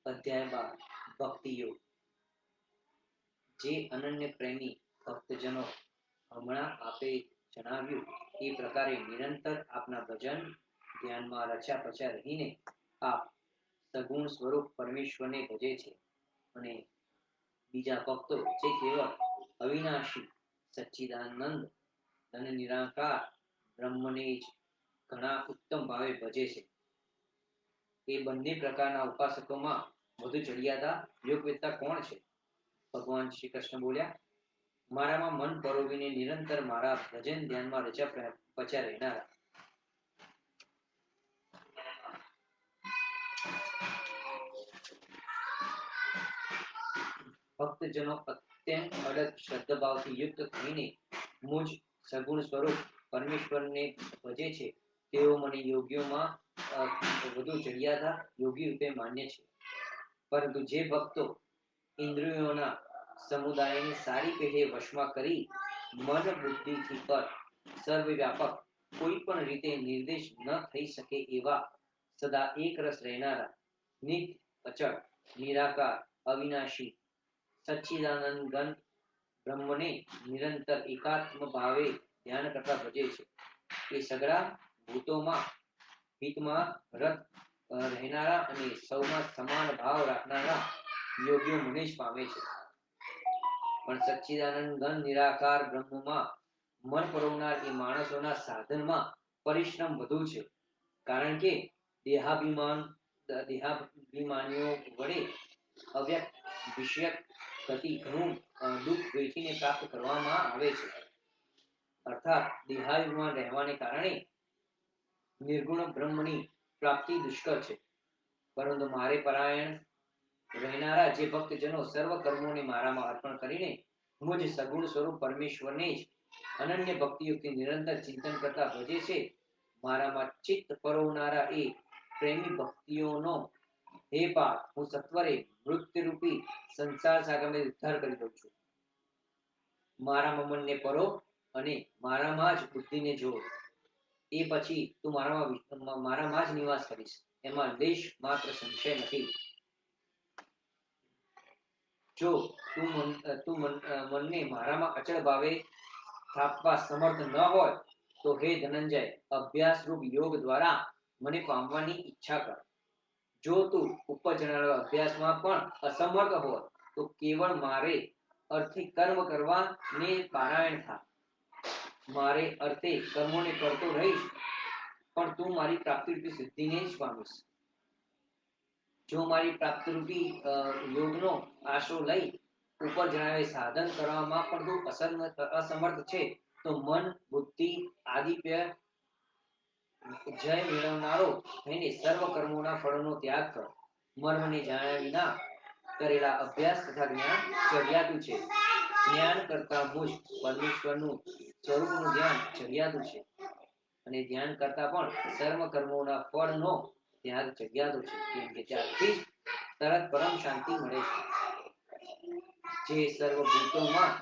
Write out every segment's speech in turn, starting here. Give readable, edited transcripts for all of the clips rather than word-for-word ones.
અધ્યાય 12 ભક્તિ યોગ. જે અનન્ય પ્રેમી ભક્તજનો હમણાં આપે જણાવ્યું એ પ્રકારે નિરંતર આપના ભજન ધ્યાનમાં રચ્યા પચ્યા રહીને આપ સગુણ સ્વરૂપ પરમેશ્વરને ભજે છે. અને બીજા ભક્તો જે કેવળ અવિનાશી સચ્ચિદાનંદ અને નિરાકાર બ્રહ્મને જ ઘણા ઉત્તમ ભાવે ભજે છે. એ બંને પ્રકારના ઉપાસકોમાં વધુ ચડિયાતા યોગવેત્તા કોણ છે? ભગવાન શ્રી કૃષ્ણ બોલ્યા, મારામાં મન પરોવીને નિરંતર મારા ભજન ધ્યાનમાં રચ્યા પચ્યા રહેનારા ભક્તજનો અત્યંત અડગ શ્રદ્ધાભાવથી યુક્ત થઈને મુજ સગુણ સ્વરૂપ પરમેશ્વરને ભજે છે. તેઓ મને યોગીઓમાં વધુ ચડિયાતા યોગી રૂપે માન્ય છે. પરંતુ જે ભક્તો ઇન્દ્રિયોના સમુદાયને સારી પેઢે વશમાં કરી મન બુદ્ધિથી પર સર્વવ્યાપક કોઈ પણ રીતે નિર્દેશ ન થઈ શકે એવા સદા એક રસ રહેનારા નિત્ય અચળ નિરાકાર અવિનાશી સચ્ચિદાનંદ ઘન બ્રહ્મને નિરંતર એકાત્મ ભાવે ધ્યાન કરતા ભજે છે. એ સગળા ભૂતોમાં હિતમાં રત રહેનારા અને સૌમાં સમાન ભાવ રાખનારા યોગીઓ મને જ પામે છે. પણ સચ્ચિદાનંદ ઘન નિરાકાર બ્રહ્મમાં મન પરોવનાર એ માણસોના સાધનમાં પરિશ્રમ વધુ છે. કારણ કે દેહાભિમાનીઓ વડે અવ્યક્ત વિષયક ગતિ ઘણું દુઃખ વેઠીને પ્રાપ્ત કરવામાં આવે છે. અર્થાત દેહાભિમાન રહેવાને કારણે નિર્ગુણ બ્રહ્મની પ્રાપ્તિ દુષ્કર છે. પરંતુ મારે પરાયણ રહેનારા જે ભક્તજનો સર્વ કર્મોને મારામાં અર્પણ કરીને મુજ સગુણ સ્વરૂપ પરમેશ્વરને જ અનન્ય ભક્તિયુક્તિ નિરંતર ચિંતન કરતા ભજે છે. મારામાં ચિત્ત પરોવનારા એ પ્રેમી ભક્તિઓનો હે પાર્થ, હું સત્વરે મૃત્યુરૂપી સંસાર સાગરને ઉદ્ધાર કરી દઉં છું. મારા મનને પરો અને મારામાં જ બુદ્ધિને જોડ. એ પછી તું મારામાં જ નિવાસ કરીશ, એમાં લેશ માત્ર સંશય નથી. જો તું મનને મારામાં અચળ ભાવે સ્થાપવા સમર્થ ન હોય તો હે ધનંજય, અભ્યાસ રૂપ યોગ દ્વારા મને પામવાની ઈચ્છા કર. જો તું ઉપર જણાવેલા અભ્યાસમાં પણ અસમર્થ હોય તો કેવળ મારે અર્થે કર્મ કરવા ને પારાયણ થા. મારે અર્થે કર્મોને કરતો રહીશ, પણ તું મારી પ્રાપ્તિરૂપી સિદ્ધિને જ પામીશ. જો મારી પ્રાપ્તિરૂપી યોગનો આશરો લઈ ઉપર જણાવે સાધન કરવામાં પણ તું અસમર્થ છે તો મન બુદ્ધિ આદિપ્ય જય મેળવનારો થઈને સર્વ કર્મોના ફળનો ત્યાગ કરો. મર્મને જાણ્યા વિના કરેલા અભ્યાસ તથા જ્ઞાન ચડિયાતું છે. જ્ઞાન કરતા મુજ પરમેશ્વરનું સ્વરૂપનું ધ્યાન ચડિયાતું છે, અને ધ્યાન કરતા પણ સર્વ કર્મોના ફળનો ત્યાગ ચડિયાતો છે, કેમ કે ત્યારથી તરત પરમ શાંતિ મળે છે. જે સર્વભૂતોમાં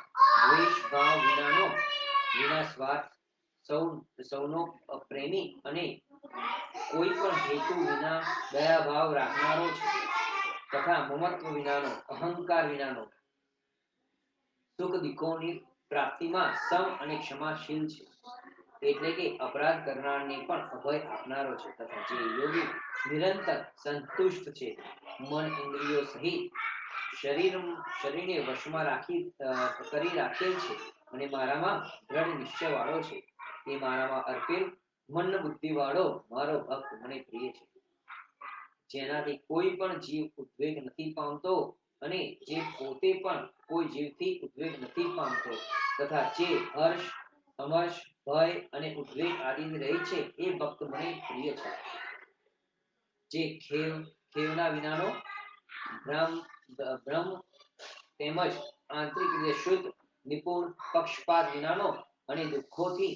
દ્વેષ ભાવ વિનાનો વિના સ્વાર્થ સૌનો પ્રેમી અને કોઈ પણ હેતુ વિના દયાભાવ રાખનારો છે, તથા મમત્વ વિનાનો અહંકાર વિનાનો સુખ દુઃખોની પ્રાપ્તિમાં સમ અને ક્ષમાશીલ છે. એટલે કે અપરાધ કરનારને પણ અભય આપનારો છે, તથા જે યોગી નિરંતર સંતુષ્ટ છે, મન ઇન્દ્રિયો સહિત શરીરને વશમાં કરી રાખેલ છે, અને મારામાં દ્રઢ નિશ્ચય વાળો છે. એ મારામાં અર્પેલ મન બુદ્ધિ વાળો મારો ભક્ત મને પ્રિય છે. જેનાથી કોઈ પણ જીવ ઉદ્વેગ નથી પામતો, અને જે પોતે પણ કોઈ જીવથી ઉદ્વેગ નથી પામતો, તથા જે હર્ષ અમર્ષ ભય અને ઉદ્વેગ આદિની રહી છે, એ ભક્ત મને પ્રિય છે. જે ખેવના વિનાનો બ્રહ્મ તેમજ આંતરિક રીતે શુદ્ધ નિપુણ પક્ષપાત વિનાનો અને દુઃખોથી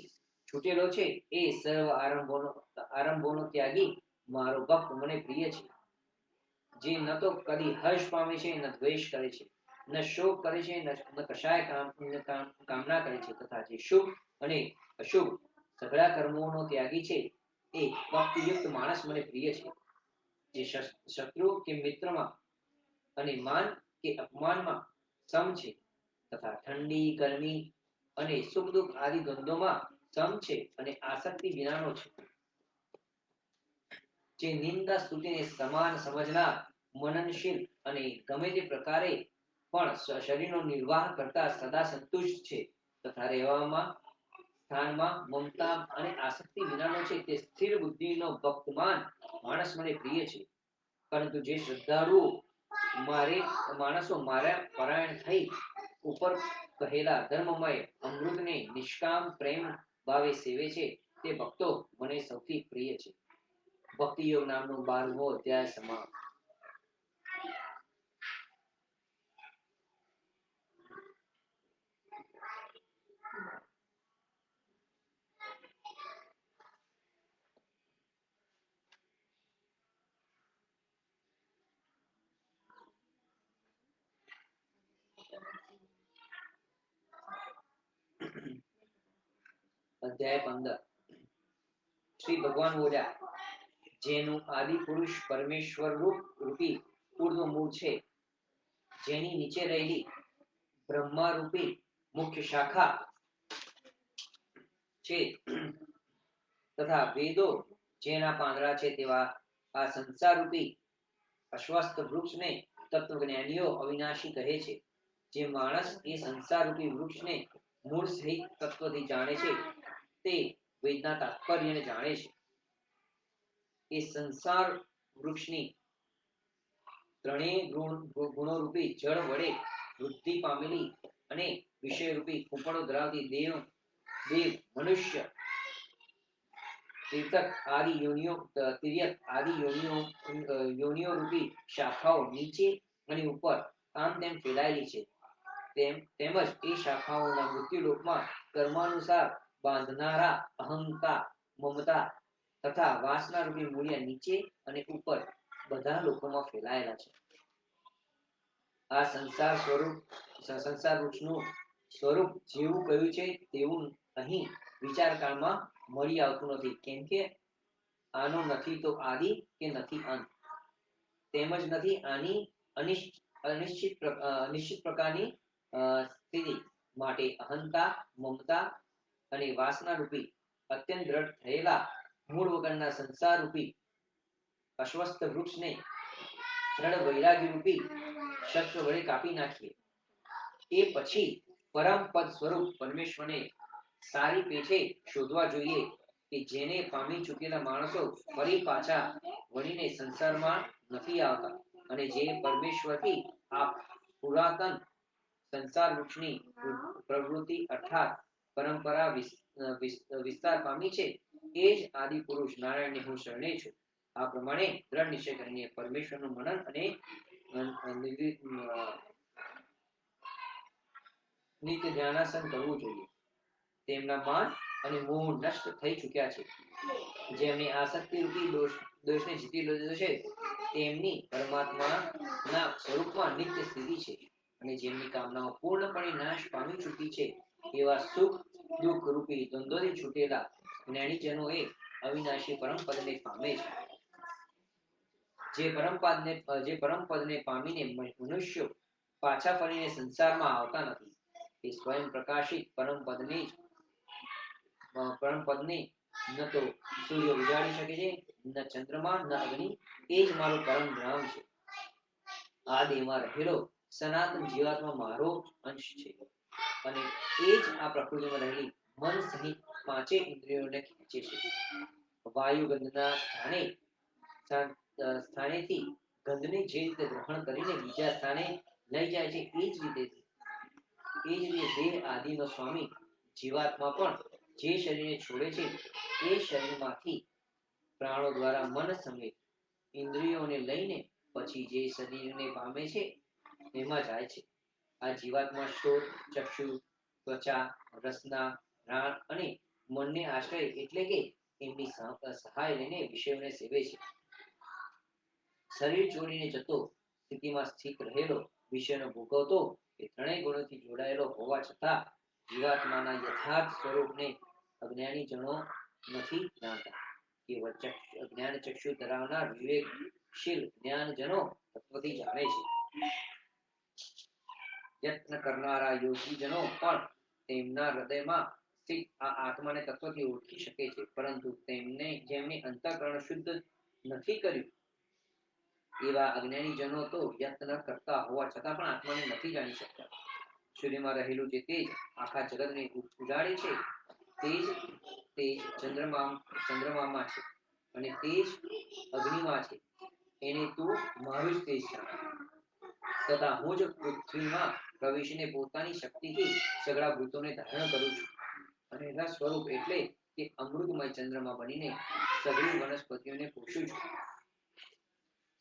છૂટેલો છે, એ સર્વ આરંભોનો ત્યાગી મારો ભક્ત મને પ્રિય છે. જે ન તો કદી હર્ષ પામે છે, ન દ્વેષ કરે છે, ન શોક કરે છે, ન કશાય કામના કરે છે, તથા જે શુભ અને અશુભ સઘળા કર્મોનો ત્યાગી છે, એ ભક્તિયુક્ત માણસ મને પ્રિય છે. જે શત્રુ કે મિત્રમાં અને માન કે અપમાનમાં સમ છે, તથા ઠંડી ગરમી અને સુખ દુઃખ આદિ દ્વંદ્વોમાં સમ છે, અને આસક્તિ વિનાનો છે. જે નિંદા સ્તુતિને સમાન સમજનાર મનનશીલ અને ગમે તે પ્રકારે પણ શરીરનો નિર્વાહ કરતા સદા સંતુષ્ટ છે, તથા રહેવામાં સ્થાનમાં મમતા અને આસક્તિ વિનાનો છે, તે સ્થિર બુદ્ધિનો ભક્તમાન માણસ મને પ્રિય છે. પરંતુ જે શ્રદ્ધાળુઓ માણસો મારા પરાયણ થઈ ઉપર કહેલા ધર્મમય અમૃતને નિષ્કામ પ્રેમ ભાવે સેવે છે, તે ભક્તો મને સૌથી પ્રિય છે. ભક્તિ યોગ નામનો 12મો અધ્યાય સમાપ્ત. અધ્યાય 15. શ્રી ભગવાન બોલ્યા, જેનું આદિ પુરુષ પરમેશ્વર રૂપી પૂર્વ મૂળ છે, જેની નીચે રહેલી બ્રહ્મા રૂપી મુખ્ય શાખા છે, તથા વેદો જેના પાંદડા છે, તેવા આ સંસાર રૂપી અશ્વસ્થ વૃક્ષને તત્વજ્ઞાનીઓ અવિનાશી કહે છે. જે માણસ એ સંસાર રૂપી વૃક્ષને મૂળ સહિત તત્વથી જાણે છે, તે વેદના તાત્પર્યને જાણે છે. એ સંસાર વૃક્ષની ત્રણેય ગુણો રૂપી જળ વડે વૃદ્ધિ પામેલી અને વિષય રૂપી કૂંપણો ધરાવતી દેવ મનુષ્ય તીર્થક આદિ યોનિઓ રૂપી શાખાઓ નીચે અને ઉપર આમ તેમ ફેલાયેલી છે. તેમજ એ શાખાઓના મૃત્યુલોકમાં કર્માનુસાર બાંધનારા અહંકાર મમતા તથા વાસના રૂપી મૂળિયા નીચે અને ઉપર બધા લોકોમાં ફેલાયેલા છે. આ સંસાર વૃક્ષનું સ્વરૂપ જેવું કહ્યું છે, તેવું અહીં વિચાર કાળમાં મળી આવતું નથી, કેમ કે આનો નથી તો આદિ કે નથી અંત, તેમજ નથી આની અનિશ્ચિત પ્રકારની સ્થિતિ માટે અહંતા મમતા અને વાસના રૂપી અત્યંત દ્રઢ થયેલા મૂળ વગરના સંસાર રૂપી અશ્વસ્થ વૃક્ષને દ્રઢ વૈરાગ્ય રૂપી શસ્ત્ર વડે કાપી નાખીએ. એ પછી પરમ પદ સ્વરૂપ પરમેશ્વરને સારી પેઠે શોધવા જોઈએ, કે જેને પામી ચૂકેલા માણસો ફરી પાછા વળીને સંસારમાં નથી આવતા, અને જે પરમેશ્વરથી આ પુરાતન સંસાર વૃક્ષની પ્રવૃત્તિ અર્થાત પરંપરા વિસ્તાર પામી છે એ જ આદિ પુરુષ નારાયણને હું શરણે છું. આ પ્રમાણે દ્રઢ નિશ્ચય કરીને પરમેશ્વરનું મનન અને નિત્ય ધ્યાનાસન કરવું જોઈએ. તેમના માન અને મોહ નષ્ટ થઈ ચૂક્યા છે. જેમની આસક્તિ રૂપી દોષને જીતી લીધો છે તેમની પરમાત્માના સ્વરૂપમાં નિત્ય સ્થિતિ છે. અને જેમની કામનાઓ પૂર્ણપણે નાશ પામી ચૂકી છે એવા સુખ દુઃખ રૂપી દ્વંદ્વથી છૂટેલા જ્ઞાનીજનો એ અવિનાશી પરમ પદને પામે છે. જે પરમ પદને પામીને મનુષ્યો પાછા ફરીને સંસારમાં આવતા નથી. એ સ્વયં પ્રકાશિત પરમ પદને ન તો સૂર્ય ઉજાડી શકે છે, ન ચંદ્રમા, ન અગ્નિ. એ જ મારું પરમ ધામ છે. આ દેહમાં રહેલો સનાતન જીવાત્મા મારો અંશ છે અને એ જ આ પ્રકૃતિમાં રહેલી મન સહિત પાંચે ઇન્દ્રિયોને ખેંચે છે. વાયુ ગંધના સ્થાનેથી ગંધને જે રીતે ગ્રહણ કરીને બીજા સ્થાને લઈ જાય છે એ જ રીતે દેહ આદિનો સ્વામી જીવાત્મા પણ જે શરીરને છોડે છે એ શરીરમાંથી પ્રાણો દ્વારા મન સમેત ઇન્દ્રિયોને લઈને પછી જે શરીરને પામે છે એમાં જાય છે. આ જીવાત્મા શ્રોત, ચક્ષુ, ત્વચા, રસના, ઘ્રાણ અને મનને આશ્રય એટલે કે એમની સહાય લઈને વિષયોને સેવે છે. શરીર છોડીને જતો સ્થિતિમાં સ્થિત રહેલો વિષયનો ભોગવતો એ ત્રણેય ગુણોથી જોડાયેલો હોવા છતાં જીવાત્માના યથાર્થ સ્વરૂપને અજ્ઞાની જનો નથી જાણતા. કેવળ જ્ઞાન ચક્ષુ ધરાવનાર વિવેકશીલ જ્ઞાનજનો તત્વથી જાણે છે. યત્ન કરનારા યોગીજનો પણ તેમના હૃદયમાં સ્થિત આ આત્માને તત્વથી ઓળખી શકે છે, પરંતુ જેમને અંતઃકરણ શુદ્ધ નથી કર્યું એવા અજ્ઞાનીજનો તો યત્ન કરતા હોવા છતાં પણ આત્માને નથી જાણી શકતા. સૂર્યમાં રહેલું જે તેજ આખા જગતને ઉજાડે છે તે જ ચંદ્રમામાં છે અને તે જ અગ્નિમાં છે. એને તું મારું જ તેજ જાણ તથા હું જ પૃથ્વીમાં પ્રવેશીને પોતાની શક્તિથી સગળા ભૂતોને ધારણ કરું છું અને રસ સ્વરૂપ એટલે કે અમૃતમય ચંદ્રમાં બનીને સઘળી વનસ્પતિઓને પોષું છું.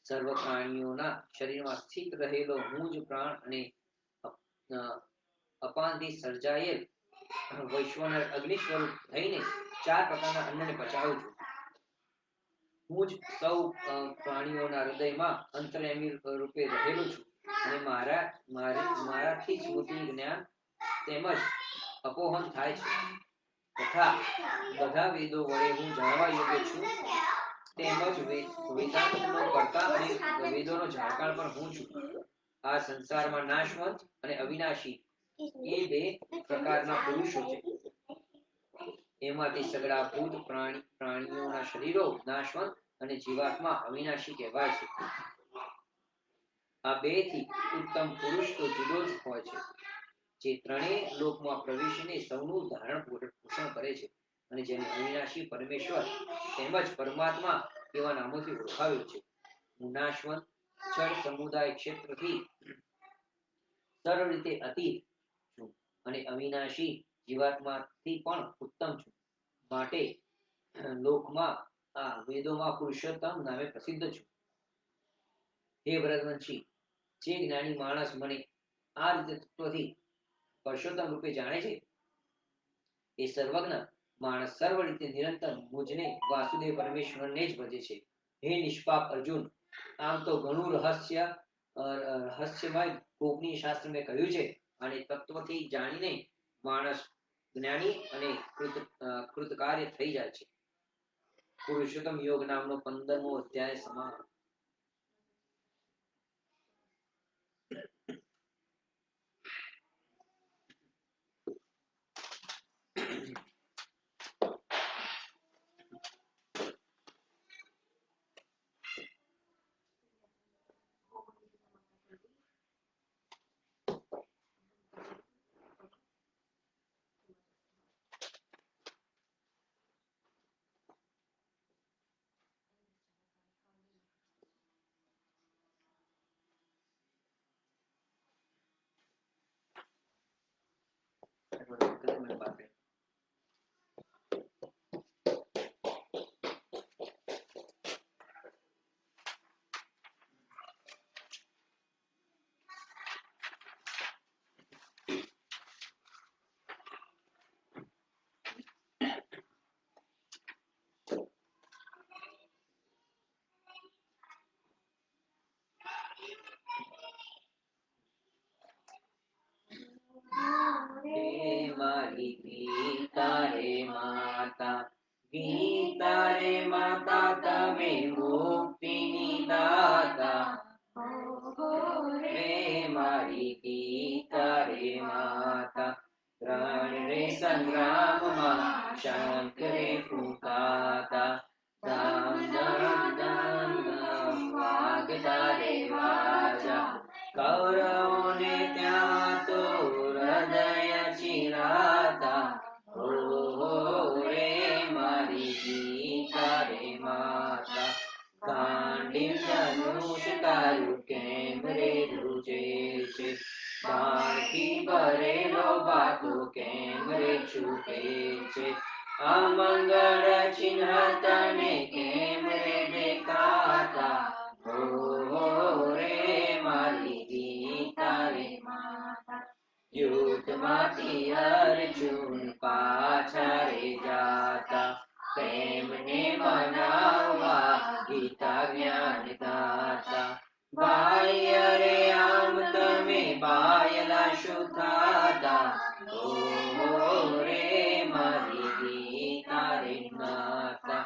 સર્વ પ્રાણીઓના શરીરમાં સ્થિત રહેલો હું જ પ્રાણ અને અપાનથી સર્જાયેલ વૈશ્વાનર અગ્નિ સ્વરૂપ થઈને ચાર પ્રકારના અન્નને પચાવું છું. હું જ સૌ પ્રાણીઓના હૃદયમાં અંતર્યામી રૂપે રહેલો છું અને મારાથી સ્મૃતિ, જ્ઞાન તેમજ અપોહન થાય છે તથા બધા વેદો વડે હું જાણવા યોગ્ય છું. તેમજ વેદાંતનો કર્તા અને વેદોનો જાણકાર પણ હું છું. આ સંસારમાં નાશવંત અને અવિનાશી એ બે પ્રકારના પુરુષો છે. એમાંથી સગળા ભૂત પ્રાણીઓના શરીરો નાશવંત અને જીવાત્મા અવિનાશી કહેવાય છે. આ બે થી ઉત્તમ પુરુષ તો જુદો જ હોય છે, જે ત્રણેય લોકમાં પ્રવેશીને સૌનું ધારણ પોષણ કરે છે અને જેને અવિનાશી પરમેશ્વર તેમજ પરમાત્મા એવા નામોથી ઓળખાવ્યો છે. હું નાશવંત જળ સમુદાય ક્ષેત્રથી સરળ રીતે અતીત છું અને અવિનાશી જીવાત્માથી પણ ઉત્તમ છું. માટે લોકમાં આ વેદોમાં પુરુષોત્તમ નામે પ્રસિદ્ધ છું. હે વ્રતવંશી, જે જ્ઞાની માણસ મને આ રીતે તત્વથી પરસોત્તમ રૂપે જાણે છે એ સર્વજ્ઞ માણસ સર્વ રીતે નિરંતર મુજને વાસુદેવ પરમેશ્વરને જ ભજે છે. હે નિષ્પાપ અર્જુન, આમ તો ઘણું રહસ્યમય કોપનીય શાસ્ત્ર મેં કહ્યું છે અને તત્વથી જાણીને માણસ જ્ઞાની અને કૃતકાર્ય થઈ જાય છે. પુરુષોત્તમ યોગ નામનો 15મો અધ્યાય સમાપ્ત. कितने मिनट बात है? ગીતા રે માતા તમે મુક્તિની દાતા, રે મારી ગીતા રે માતા. ત્રણ રે સંગ્રામમાં શંકરે ફૂંકાતા, ધામ ધામ ધામ ધામ વાગતા રે વાજા. કૌરવોને ત્યાં તો હૃદય ચિરાતા, હો રે મારી ગીતા રે માતા. ગાંડીવ ધનુષ તારું કેમ રે ધ્રુજે છે, બાણથી ભરેલો બાતો કેમ રે છૂટે છે. અમંગળ ચિહ્ન તને કેમ રે દેખાતા, હો રે મારી ગીતા રે માતા. યુદ્ધમાંથી અર્જુન પાછા રે જાતા, પ્રેમને મનાવવા ગીતા જ્ઞાન ગાતા. ભાઈ અરે આમ તમે બાયલા શું થાતા, હો રે મારી ગીતા રે માતા.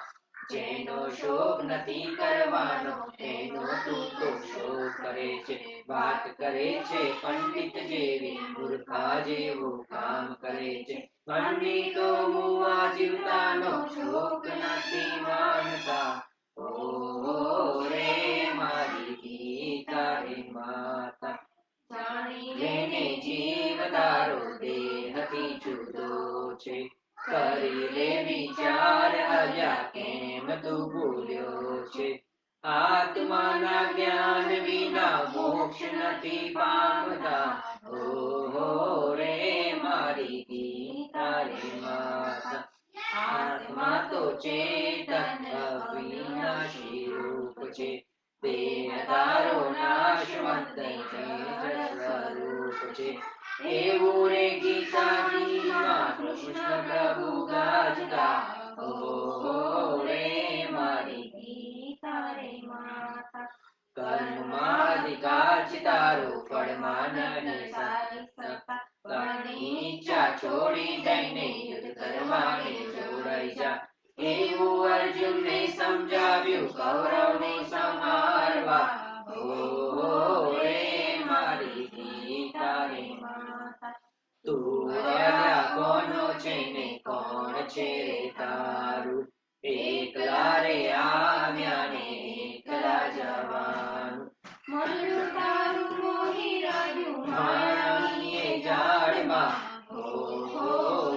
જેનો શોક નથી કરવાનો તેનો તું તો શોક કરે છે, વાત કરે છે પંડિત જેવી મૂર્ખા જેવું કામ કરે છે. પંડિતો મુવા જીવતાનો શોક નથી માનતા, ઓ રે મારી ગીતા રે માતા. જાણી લેને જીવ તારો દેહથી જુદો છે, કરી લે વિચાર અજા કેમ તું ભૂલ્યો છે. આત્માના જ્ઞાન વિના મોક્ષ નથી પામતા, ઓ રે મારી ગીતા રે માતા. આત્મા તો ચેતન અવિનાશી રૂપ છે, દેહ તારો નાશવંત જળ સ્વરૂપ છે. એવું રે ગીતાજીમાં કૃષ્ણ પ્રભુ ગાજતા, ઓ રે મારી ગીતા રે માતા. કર્મમાં અધિકાર છે તારો, ફળમાં નહીં સારી સત્તા. ઘણી ઈચ્છા છોડી દઈને યુદ્ધ કરવાને જોડાઈ જા, એવું અર્જુનને સમજાવ્યું કૌરવને સંહારવા, ઓ રે મારી ગીતા રે માતા. તું અલ્યા કોનો છે ને કોણ છે રે તારું, એકલા રે આવ્યા ને એકલા જવાનું. મનડું તારું મોહી રહ્યું માયાવીએ ઝાડમાં, ઓ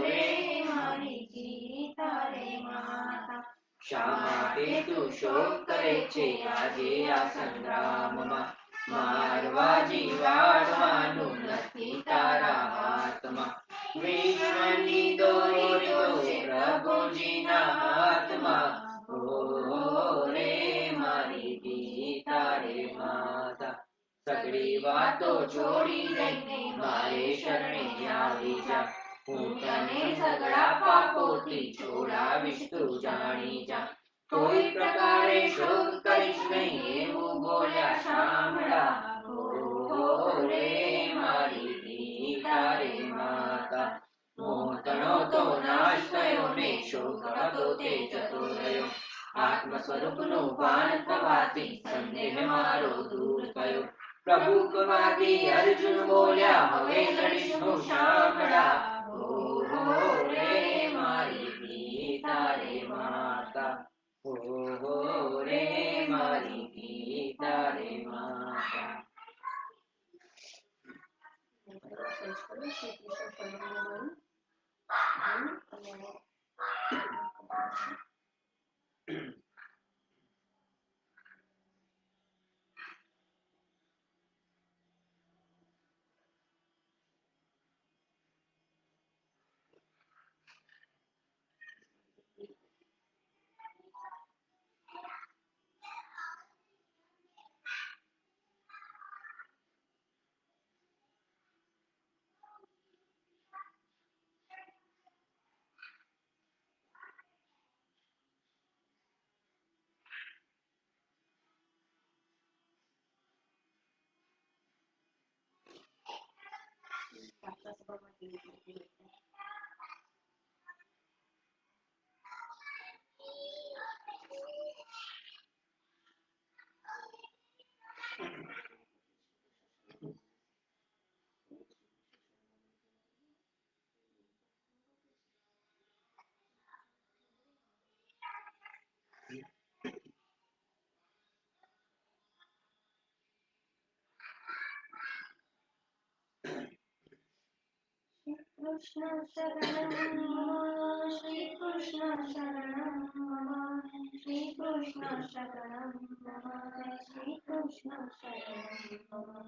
રે મારી ગીતા રે માતા. શા માટે તું શોક કરે છે આજે આ સંગ્રામમાં, મારવા જીવાડવાનું નથી તારા હાથમાં. વિશ્વની દોરી તો પ્રભુજીના હાથમાં, ઓ રે મારી ગીતા રે માતા. સગળી વાતો છોડી દઈને મારે શરણે આવી જા, હું તને સગળા પાપોથી છોડાવીશ તું જાણી જા. કોઈ પ્રકારે શોક કરીશ નહીં એવું બોલ્યા શામળા, ઓ રે મારી ગીતા રે માતા. મોતણો તો નાશ થયો ને શોક હતો તે જતો રહ્યો, આત્મ સ્વરૂપનું ભાન થવાથી સંદેહ મારો દૂર થયો. પ્રભુ કવાથી અર્જુન બોલ્યા હવે લડીશ હું શામળા, ઓ રે મારી ગીતા રે માતા, ઓ રે મારી ગીતા રે માતા. कृष्ण शरणं मम श्री कृष्ण शरणं मम श्री कृष्ण शरणं मम श्री कृष्ण शरणं मम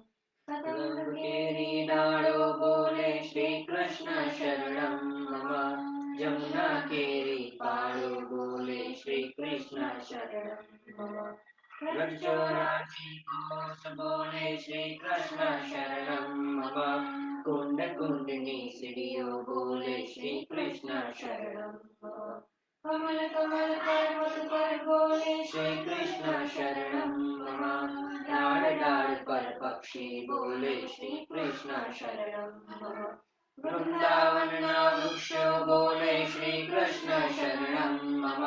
कदम्ब केरी डालो बोले श्री कृष्ण शरणं मम जमुना केरी पालो बोले श्री कृष्ण शरणं मम व्रजचोराची कोस बोले श्री कृष्ण शरणं मम कुंड कुंडनी सीढ़ियों बोले श्री कृष्ण शरणं मम कमल कमल पर्वत पर बोले श्री कृष्ण शरणं मम डाल डाल पर पक्षी बोले श्री कृष्ण शरणं मम वृंदावन वृक्ष बोले श्री कृष्ण शरणं मम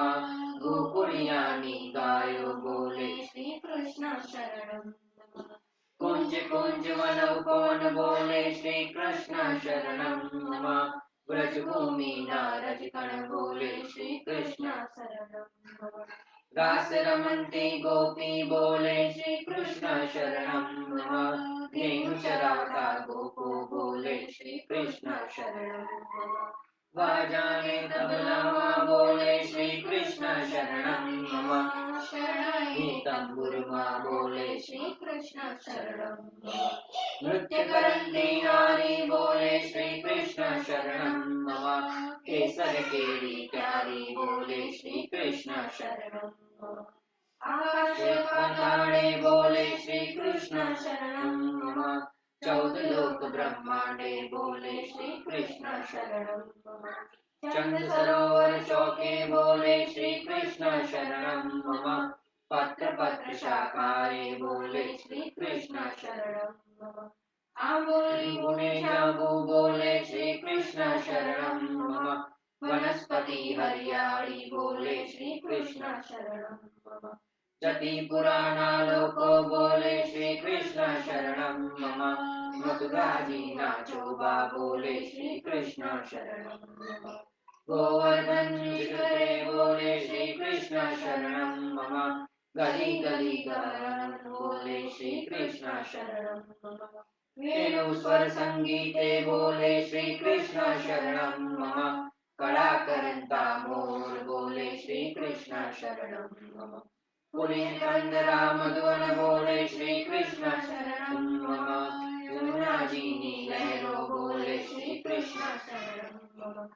गोकुलियानी गायो बोले श्री कृष्ण शरणं मम कुंज कुंज वन उपवन बोले श्री कृष्ण शरणं मम व्रज भूमि नारज कण बोले श्री कृष्ण शरणं मम रास रमन्ति गोपी बोले श्री कृष्ण शरणं मम धेनु चरावता गोपो बोले श्री कृष्ण शरणं मम वाजाने तबला बोले श्री कृष्ण शरणं मम शरणाई तंबुरमा बोले श्री कृष्ण शरणं मम नृत्य करन्ति नारी बोले श्री कृष्ण शरणं मम केसर केरी प्यारी बोले श्री कृष्ण शरणं मम आकाश पाताले बोले श्री कृष्ण शरणं मम चौदह लोक ब्रह्मांडे बोले श्री कृष्ण शरणं मम चंद सरोवर चौके बोले श्री कृष्ण शरणं मम पत्र पत्र शाखाए बोले श्री कृष्ण शरणं मम आंबोली गुणे जांबू बोले श्री कृष्ण शरणं मम वनस्पति हरियाली बोले श्री कृष्ण शरणं मम जति पुराना लोको बोले श्री कृष्ण शरणं मम मथुरा जीना चोबा बोले श्री कृष्ण शरणं मम गोवर्धन शिखरे बोले श्री कृष्ण शरणं मम गली गली गान बोले श्री कृष्ण शरणं मम वेणु स्वर संगीते बोले श्री कृष्ण शरणं मम कड़ा करंता मोर बोले श्री कृष्ण शरणं मम पुलिन कंदरा मधुवन बोले श्री कृष्ण शरणं मम यमुना जीनी लहरों बोले श्री कृष्ण शरणं मम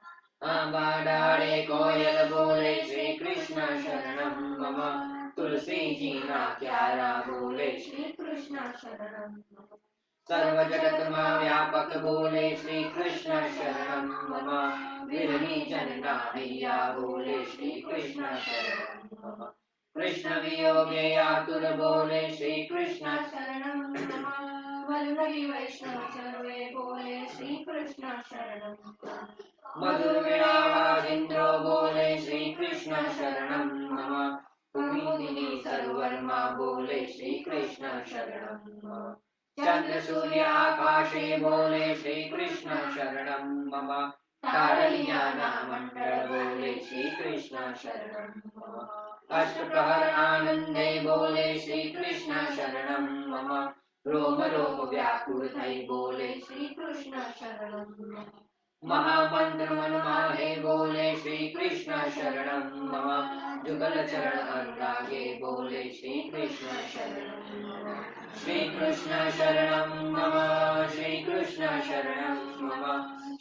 आंबा डाले कोयल बोले श्री कृष्ण शरणं मम तुलसी जीना क्यारा बोले श्री कृष्ण शरणं मम सर्व जगत मा व्यापक बोले श्री कृष्ण शरणं मम विरही जनना हैया बोले श्री कृष्ण शरणं मम कृष्ण वियोगे आतुर बोले श्री कृष्ण शरणं मम वल्लभी वैष्णव सर्वे बोले श्री कृष्ण शरणं मम मधुर वीणावाज इंद्रो बोले श्री कृष्ण शरणं मम कुमुदिनी सर्ववर्मा बोले श्री कृष्ण शरणं मम चंद्र सूर्य आकाशे बोले श्री कृष्ण शरणं मम तारलियाना मंडल बोले श्री कृष्ण शरणं मम अष्टप्रहर आनंदे बोले श्री कृष्ण शरणं मम रोम रोम व्याकुल थई बोले श्री कृष्ण शरणं मम महामंत्र मन माहे बोले श्री कृष्ण शरणं मम जुगल चरण अनुरागे बोले श्री कृष्ण शरणं मम श्री कृष्ण शरणं मम श्री कृष्ण शरणं मम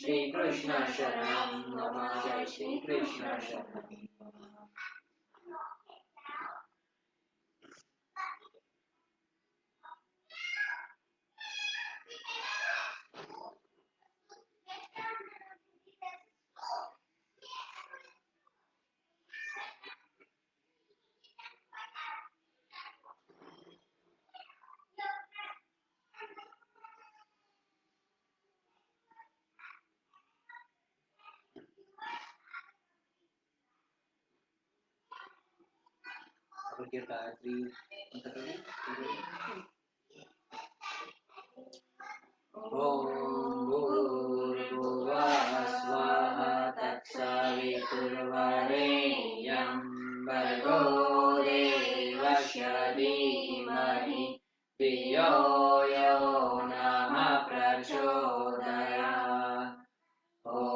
श्री कृष्ण शरणं मम जय श्री कृष्ण शरणं ॐ भूर्भुवः स्वः तत्सवितुर्वरेण्यं भर्गो देवस्य धीमहि धियो यो नः प्रचोदयात्। ॐ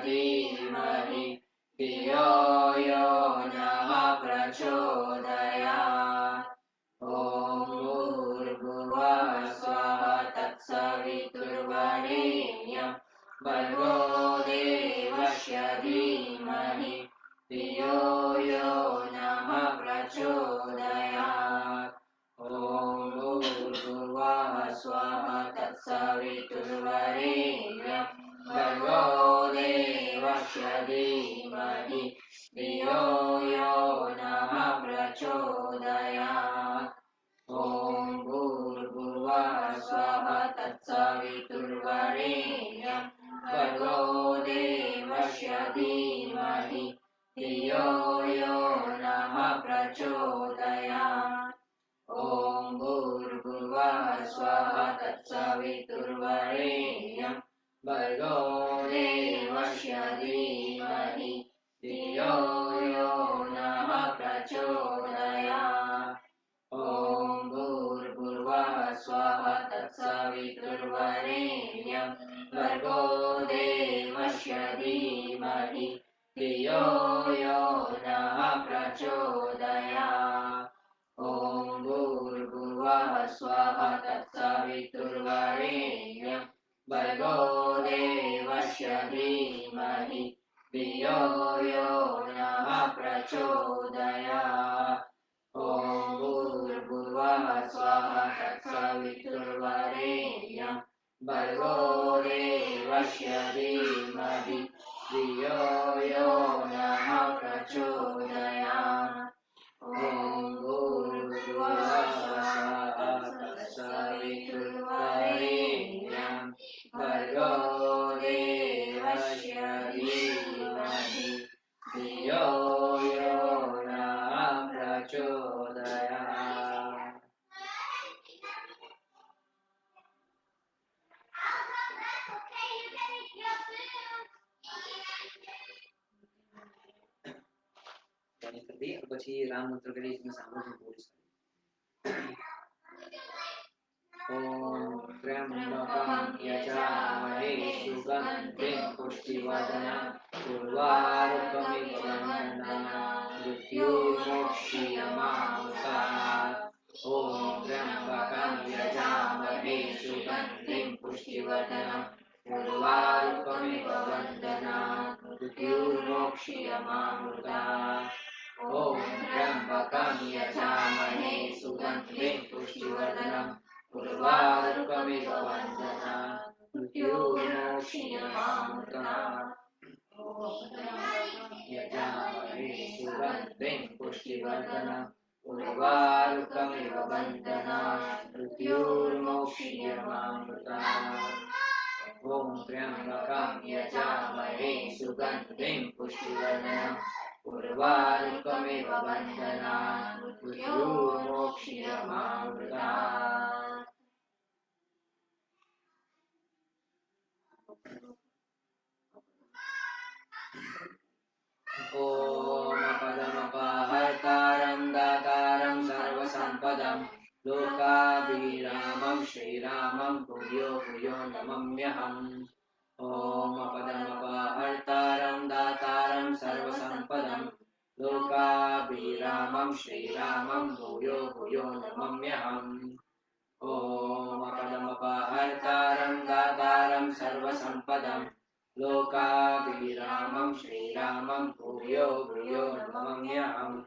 धीमहि धियो यो नः प्रचोदयात्। ॐ भूर्भुवः स्वः तत्सवितुर्वरेण्यं भर्गो देवस्य धीमहि धियो यो नः प्रचोदयात्। ॐ भूर्भुवः स्वः तत्सवितुर्वरेण्यं भर्गो देवस्य धीमहि धियो यो नः प्रचोदयात्। ॐ भूर्भुवः स्वः तत्सवितुर्वरेण्यं भर्गो देवस्य धीमहि धियो यो नः प्रचोदयात्। ॐ भूर्भुवः स्वः तत्सवितुर्वरेण्यं भर्गो देवस्य धीमहि धियो यो नः प्रचोदयात्। ॐ भूर्भुवः स्वः तत्सवितुर्वरेण्यं भर्गो देवस्य धीमहि धियो यो नः प्रचोदयात्। ॐ भूर्भुवः स्वः तत्सवितुर्वरेण्यं भर्गो देवस्य धीमहि धियो यो नः प्रचोदयात्। ॐ भूर्भुवः स्वः तत्सवितुर्वरेण्यं भर्गो देवस्य धीमहि धियो यो नः प्रचोदयात्। ॐ भूर्भुवः स्वः तत्सवितुर्वरेण्यं भर्गो देवस्य धीमहि धियो यो नः प्रचोदयात्। પછી રામ મંત્ર કરી સાંભળવું બોલીશ. ॐ त्र्यम्बकं यजामहे सुगन्धिं पुष्टिवर्धनं उर्वारुकमिव बन्धनान् मृत्युर्मोक्षीयमामृतात्। ॐ त्र्यम्बकं यजामहे सुगन्धिं पुष्टिवर्धनं उर्वारुकमिव बन्धनान् मृत्युर्मोक्षीयमामृतात्। ॐ त्र्यम्बकं यजामहे सुगन्धिं पुष्टिवर्धनम् उर्वारुकमिव बन्धनान् मृत्युर्मोक्षीयमामृतात्। यजामहे सुगन्धिं पुष्टिवर्धनम् उर्वारुकमिव बन्धनान् मृत्युर्मोक्षीयमामृतात्। ॐ त्र्यम्बकं यजामहे सुगन्धिं पुष्टिवर्धनम् उर्वारुकमिव बन्धनान् मृत्युर्मोक्षीयमामृतात्। ॐ पदमपहर्तारं दातारं सर्वसम्पदं लोकाभिरामं श्रीरामं भूयो भूयो नमाम्यहम्। ॐ पदमपहर्तारं दातारं सर्वसम्पदं लोकाभिरामं श्रीरामं भूयो भूयो नमाम्यहम्। ॐ पदमपहर्तारं दातारं सर्वसम्पदं लोकाभिरामं श्रीरामं भूयो भूयो नमाम्यहम्।